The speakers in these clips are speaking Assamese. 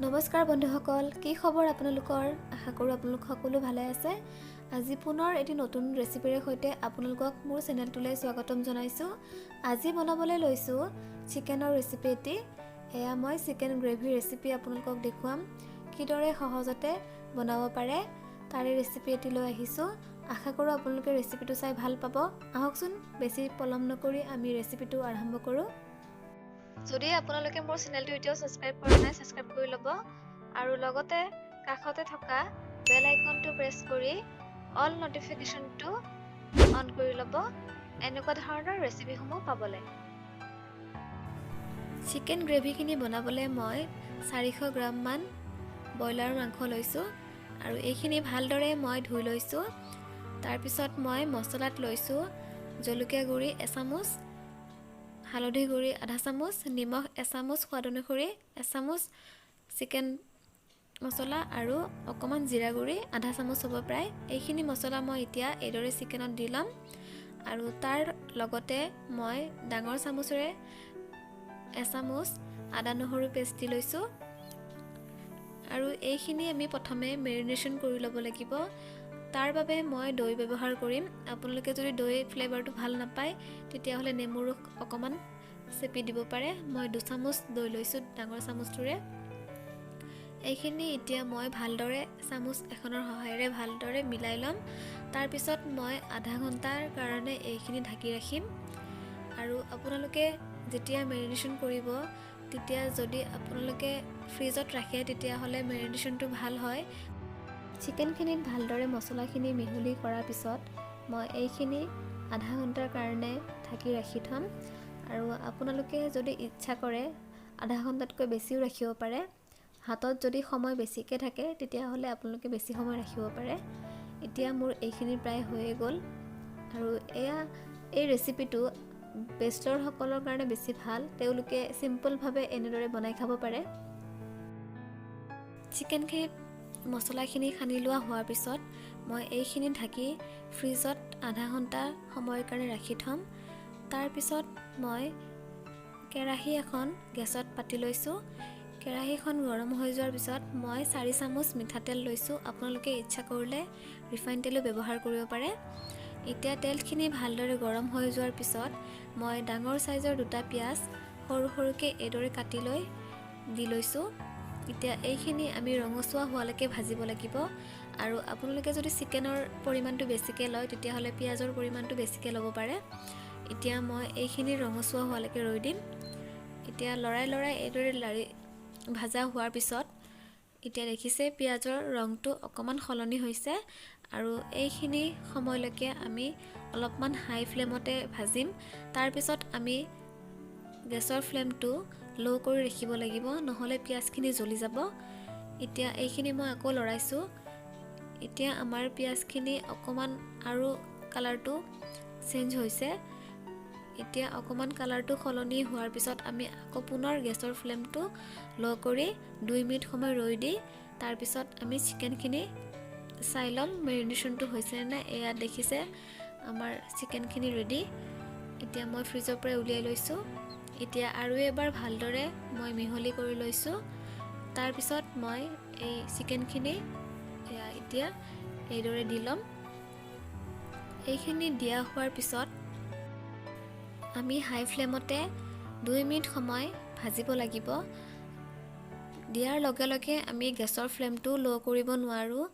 নমস্কাৰ বন্ধুসকল, কি খবৰ আপোনালোকৰ? আশা কৰোঁ আপোনালোক সকলো ভালে আছে। আজি পুনৰ এটি নতুন ৰেচিপিৰে সৈতে আপোনালোকক মোৰ চেনেলটোলৈ স্বাগতম জনাইছোঁ। আজি বনাবলৈ লৈছোঁ চিকেনৰ ৰেচিপি এটি। এয়া মই চিকেন গ্ৰেভি ৰেচিপি আপোনালোকক দেখুৱাম। কিদৰে সহজতে বনাব পাৰে তাৰে ৰেচিপি এটি লৈ আহিছোঁ। আশা কৰোঁ আপোনালোকে ৰেচিপিটো চাই ভাল পাব। আহকচোন বেছি পলম নকৰি আমি ৰেচিপিটো আৰম্ভ কৰোঁ। যদি আপোনালোকে মোৰ চেনেলটো এতিয়াও ছাবস্ক্ৰাইব কৰা নাই, ছাবস্ক্ৰাইব কৰি ল'ব আৰু লগতে কাষতে থকা বেল আইকনটো প্ৰেছ কৰি অল নটিফিকেশ্যনটো অন কৰি ল'ব এনেকুৱা ধৰণৰ ৰেচিপিসমূহ পাবলৈ। চিকেন গ্ৰেভিখিনি বনাবলৈ মই 400 গ্ৰামমান ব্ৰইলাৰ মাংস লৈছোঁ আৰু এইখিনি ভালদৰে মই ধুই লৈছোঁ। তাৰপিছত মই মছলাত লৈছোঁ জলকীয়া গুড়ি এচামুচ, হালধি গুড়ি আধা চামুচ, নিমখ এচামুচ, সোৱাদ অনুসৰি এচামুচ, চিকেন মছলা আৰু অকণমান জিৰা গুড়ি আধা চামুচ হ'ব প্ৰায়। এইখিনি মছলা মই এতিয়া এইদৰে চিকেনত দি ল'ম আৰু তাৰ লগতে মই ডাঙৰ চামুচেৰে এচামুচ আদা নহৰু পেষ্ট দি লৈছোঁ আৰু এইখিনি আমি প্ৰথমে মেৰিনেশ্যন কৰি ল'ব লাগিব। তাৰ বাবে মই দৈ ব্যৱহাৰ কৰিম। আপোনালোকে যদি দৈ ফ্লেভাৰটো ভাল নাপায় তেতিয়াহ'লে নেমু ৰস অকণমান চেপি দিব পাৰে। মই 2 চামুচ দৈ লৈছোঁ ডাঙৰ চামুচটোৰে। এইখিনি এতিয়া মই ভালদৰে চামুচ এখনৰ সহায়েৰে ভালদৰে মিলাই ল'ম। তাৰপিছত মই আধা ঘণ্টাৰ কাৰণে এইখিনি ঢাকি ৰাখিম আৰু আপোনালোকে যেতিয়া মেৰিনেশ্যন কৰিব তেতিয়া যদি আপোনালোকে ফ্ৰিজত ৰাখে তেতিয়াহ'লে মেৰিনেশ্যনটো ভাল হয়। চিকেনখিনিত ভালদৰে মছলাখিনি মিহলি কৰাৰ পিছত মই এইখিনি আধা ঘণ্টাৰ কাৰণে ঢাকি ৰাখি থ'ম আৰু আপোনালোকে যদি ইচ্ছা কৰে আধা ঘণ্টাতকৈ বেছিও ৰাখিব পাৰে। হাতত যদি সময় বেছিকৈ থাকে তেতিয়াহ'লে আপোনালোকে বেছি সময় ৰাখিব পাৰে। এতিয়া মোৰ এইখিনি প্ৰায় হৈয়ে গ'ল আৰু এই ৰেচিপিটো বেচেলৰসকলৰ কাৰণে বেছি ভাল। তেওঁলোকে চিম্পলভাৱে এনেদৰে বনাই খাব পাৰে। চিকেনখিনিত মছলাখিনি সানি লোৱা হোৱাৰ পিছত মই এইখিনি ঢাকি ফ্ৰিজত আধা ঘণ্টা সময়ৰ কাৰণে ৰাখি থ'ম। তাৰপিছত মই কেৰাহী এখন গেছত পাতি লৈছোঁ। কেৰাহীখন গৰম হৈ যোৱাৰ পিছত মই 4 চামুচ মিঠাতেল লৈছোঁ। আপোনালোকে ইচ্ছা কৰিলে ৰিফাইন তেলো ব্যৱহাৰ কৰিব পাৰে। এতিয়া তেলখিনি ভালদৰে গৰম হৈ যোৱাৰ পিছত মই ডাঙৰ চাইজৰ 2টা পিঁয়াজ সৰু সৰুকৈ এইদৰে কাটি লৈ দি লৈছোঁ। এতিয়া এইখিনি আমি ৰঙচুৱা হোৱালৈকে ভাজিব লাগিব আৰু আপোনালোকে যদি চিকেনৰ পৰিমাণটো বেছিকৈ লয় তেতিয়াহ'লে পিঁয়াজৰ পৰিমাণটো বেছিকৈ ল'ব পাৰে। এতিয়া মই এইখিনি ৰঙচুৱা হোৱালৈকে ৰৈ দিম। এতিয়া লৰাই এইদৰে ভাজা হোৱাৰ পিছত এতিয়া দেখিছে পিঁয়াজৰ ৰংটো অকণমান সলনি হৈছে আৰু এইখিনি সময়লৈকে আমি অলপমান হাই ফ্লেমতে ভাজিম। তাৰপিছত আমি গেছৰ ফ্লেমটো ল' কৰি ৰাখিব লাগিব, নহ'লে পিঁয়াজখিনি জ্বলি যাব। এতিয়া এইখিনি মই আকৌ লৰাইছোঁ। এতিয়া আমাৰ পিঁয়াজখিনি অকণমান আৰু কালাৰটো চেঞ্জ হৈছে। এতিয়া অকণমান কালাৰটো সলনি হোৱাৰ পিছত আমি আকৌ পুনৰ গেছৰ ফ্লেমটো ল' কৰি 2 মিনিট সময় ৰৈ দি তাৰপিছত আমি চিকেনখিনি চাই ল'ম মেৰিনেশ্যনটো হৈছে নে। এয়া দেখিছে আমাৰ চিকেনখিনি ৰেডি। এতিয়া মই ফ্ৰিজৰ পৰা উলিয়াই লৈছোঁ। এতিয়া আৰু এবাৰ ভালদৰে মই মিহলি কৰি লৈছোঁ। তাৰপিছত মই এই চিকেনখিনি এতিয়া এইদৰে দি ল'ম। এইখিনি দিয়া হোৱাৰ পিছত আমি হাই ফ্লেমতে 2 মিনিট সময় ভাজিব লাগিব। দিয়াৰ লগে লগে আমি গেছৰ ফ্লেমটো ল' কৰিব নোৱাৰোঁ,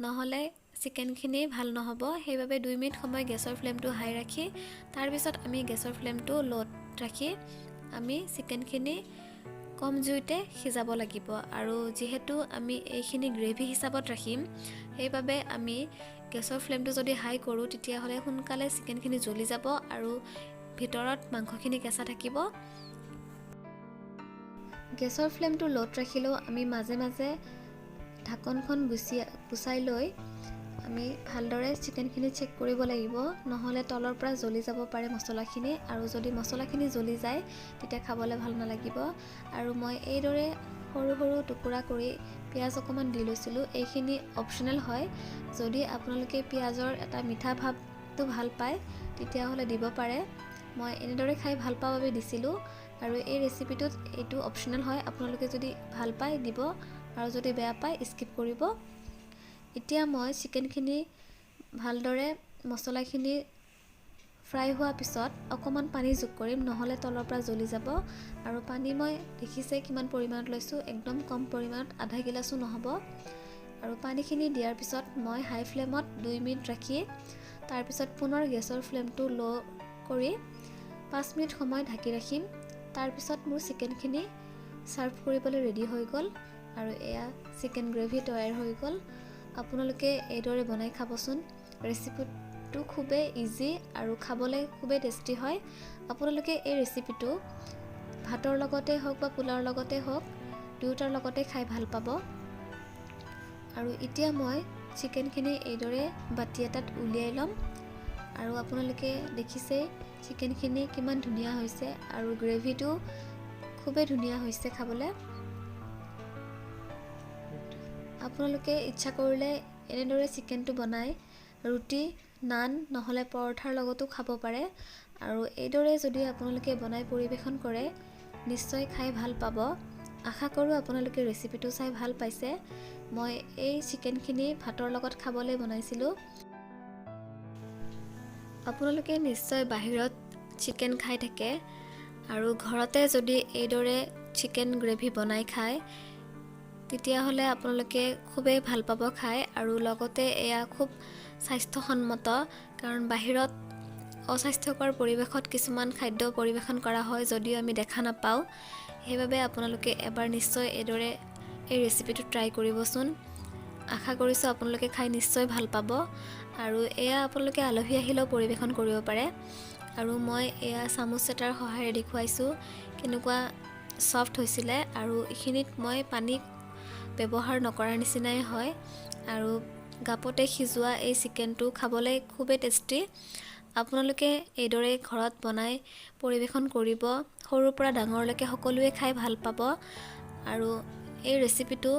নহ'লে চিকেনখিনি ভাল নহ'ব। সেইবাবে 2 মিনিট সময় গেছৰ ফ্লেমটো হাই ৰাখি তাৰপিছত আমি গেছৰ ফ্লেমটো ল'ত ৰাখি আমি চিকেনখিনি কম জুইতে সিজাব লাগিব আৰু যিহেতু আমি এইখিনি গ্ৰেভি হিচাপত ৰাখিম সেইবাবে আমি গেছৰ ফ্লেমটো যদি হাই কৰোঁ তেতিয়াহ'লে সোনকালে চিকেনখিনি জ্বলি যাব আৰু ভিতৰত মাংসখিনি কেঁচা থাকিব। গেছৰ ফ্লেমটো ল'ত ৰাখিলেও আমি মাজে মাজে ঢাকনখন গুচাই লৈ আমি ভালদৰে চিকেনখিনি চেক কৰিব লাগিব, নহ'লে তলৰ পৰা জ্বলি যাব পাৰে মছলাখিনি আৰু যদি মছলাখিনি জ্বলি যায় তেতিয়া খাবলৈ ভাল নালাগিব। আৰু মই এইদৰে সৰু সৰু টুকুৰা কৰি পিঁয়াজ অকণমান দি লৈছিলোঁ। এইখিনি অপশ্যনেল হয়। যদি আপোনালোকে পিঁয়াজৰ এটা মিঠা ভাৱটো ভাল পায় তেতিয়াহ'লে দিব পাৰে। মই এনেদৰে খাই ভাল পাওঁ বাবে দিছিলোঁ। আৰু এই ৰেচিপিটোত এইটো অপচনেল হয়, আপোনালোকে যদি ভাল পায় দিব আৰু যদি বেয়া পায় স্কিপ কৰিব। এতিয়া মই চিকেনখিনি ভালদৰে মছলাখিনি ফ্ৰাই হোৱাৰ পিছত অকণমান পানী যোগ কৰিম, নহ'লে তলৰ পৰা জ্বলি যাব। আৰু পানী মই দেখিছে কিমান পৰিমাণত লৈছোঁ, একদম কম পৰিমাণত, আধা গিলাচো নহ'ব। আৰু পানীখিনি দিয়াৰ পিছত মই হাই ফ্লেমত 2 মিনিট ৰাখি তাৰপিছত পুনৰ গেছৰ ফ্লেমটো ল' কৰি 5 মিনিট সময় ঢাকি ৰাখিম। তাৰপিছত মোৰ চিকেনখিনি ছাৰ্ভ কৰিবলৈ ৰেডি হৈ গ'ল আৰু এয়া চিকেন গ্ৰেভি তৈয়াৰ হৈ গ'ল। আপোনালোকে এইদৰে বনাই খাবচোন। ৰেচিপিটো খুবেই ইজি আৰু খাবলৈ খুবেই টেষ্টি হয়। আপোনালোকে এই ৰেচিপিটো ভাতৰ লগতে হওক বা পোলাওৰ লগতে হওক, দুয়োটাৰ লগতে খাই ভাল পাব। আৰু এতিয়া মই চিকেনখিনি এইদৰে বাতি এটাত উলিয়াই ল'ম। আৰু আপোনালোকে দেখিছে চিকেনখিনি কিমান ধুনীয়া হৈছে আৰু গ্ৰেভিটো খুবেই ধুনীয়া হৈছে খাবলৈ। আপোনালোকে ইচ্ছা কৰিলে এনেদৰে চিকেনটো বনাই ৰুটি, নান নহ'লে পৰঠাৰ লগতো খাব পাৰে। আৰু এইদৰে যদি আপোনালোকে বনাই পৰিৱেশন কৰে নিশ্চয় খাই ভাল পাব। আশা কৰোঁ আপোনালোকে ৰেচিপিটো চাই ভাল পাইছে। মই এই চিকেনখিনি ভাতৰ লগত খাবলৈ বনাইছিলোঁ। আপোনালোকে নিশ্চয় বাহিৰত চিকেন খাই থাকে আৰু ঘৰতে যদি এইদৰে চিকেন গ্ৰেভি বনাই খায় তেতিয়াহ'লে আপোনালোকে খুবেই ভাল পাব খাই। আৰু লগতে এয়া খুব স্বাস্থ্যসন্মত, কাৰণ বাহিৰত অস্বাস্থ্যকৰ পৰিৱেশত কিছুমান খাদ্য পৰিৱেশন কৰা হয় যদিও আমি দেখা নাপাওঁ। সেইবাবে আপোনালোকে এবাৰ নিশ্চয় এইদৰে এই ৰেচিপিটো ট্ৰাই কৰিবচোন। আশা কৰিছোঁ আপোনালোকে খাই নিশ্চয় ভাল পাব। আৰু এয়া আপোনালোকে আলহী আহিলেও পৰিৱেশন কৰিব পাৰে। আৰু মই এয়া চামুচ এটাৰ সহায়েৰে দেখুৱাইছোঁ কেনেকুৱা ছফ্ট হৈছিলে। আৰু এইখিনিত মই পানী ব্যৱহাৰ নকৰাৰ নিচিনাই হয়। আৰু গাপতে সিজোৱা এই চিকেনটো খাবলৈ খুবেই টেষ্টি। আপোনালোকে এইদৰে ঘৰত বনাই পৰিৱেশন কৰিব। সৰুৰ পৰা ডাঙৰলৈকে সকলোৱে খাই ভাল পাব। আৰু এই ৰেচিপিটো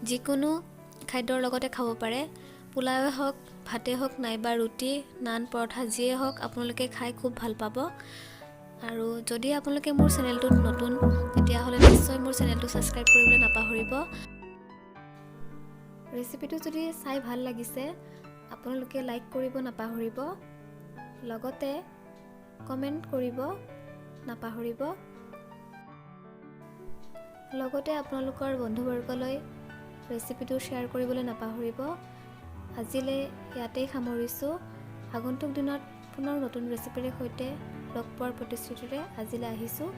যিকোনো খাদ্যৰ লগতে খাব পাৰে, পোলাওৱে হওক, ভাতে হওক, নাইবা ৰুটি, নান, পৰঠা যিয়ে হওক আপোনালোকে খাই খুব ভাল পাব। আৰু যদি আপোনালোকে মোৰ চেনেলটোত নতুন তেতিয়াহ'লে নিশ্চয় মোৰ চেনেলটো ছাবস্ক্ৰাইব কৰিবলৈ নাপাহৰিব। ৰেচিপিটো যদি চাই ভাল লাগিছে আপোনালোকে লাইক কৰিব নাপাহৰিব, লগতে কমেণ্ট কৰিব নাপাহৰিব। লগতে আপোনালোকৰ বন্ধুবৰ্গলৈ ৰেচিপিটো শ্বেয়াৰ কৰিবলৈ নাপাহৰিব। আজিলৈ ইয়াতেই সামৰিছোঁ। আগন্তুক দিনত পুনৰ নতুন ৰেচিপিৰে সৈতে লগ পোৱাৰ প্ৰতিশ্ৰুতিৰে আজিলৈ আহিছোঁ।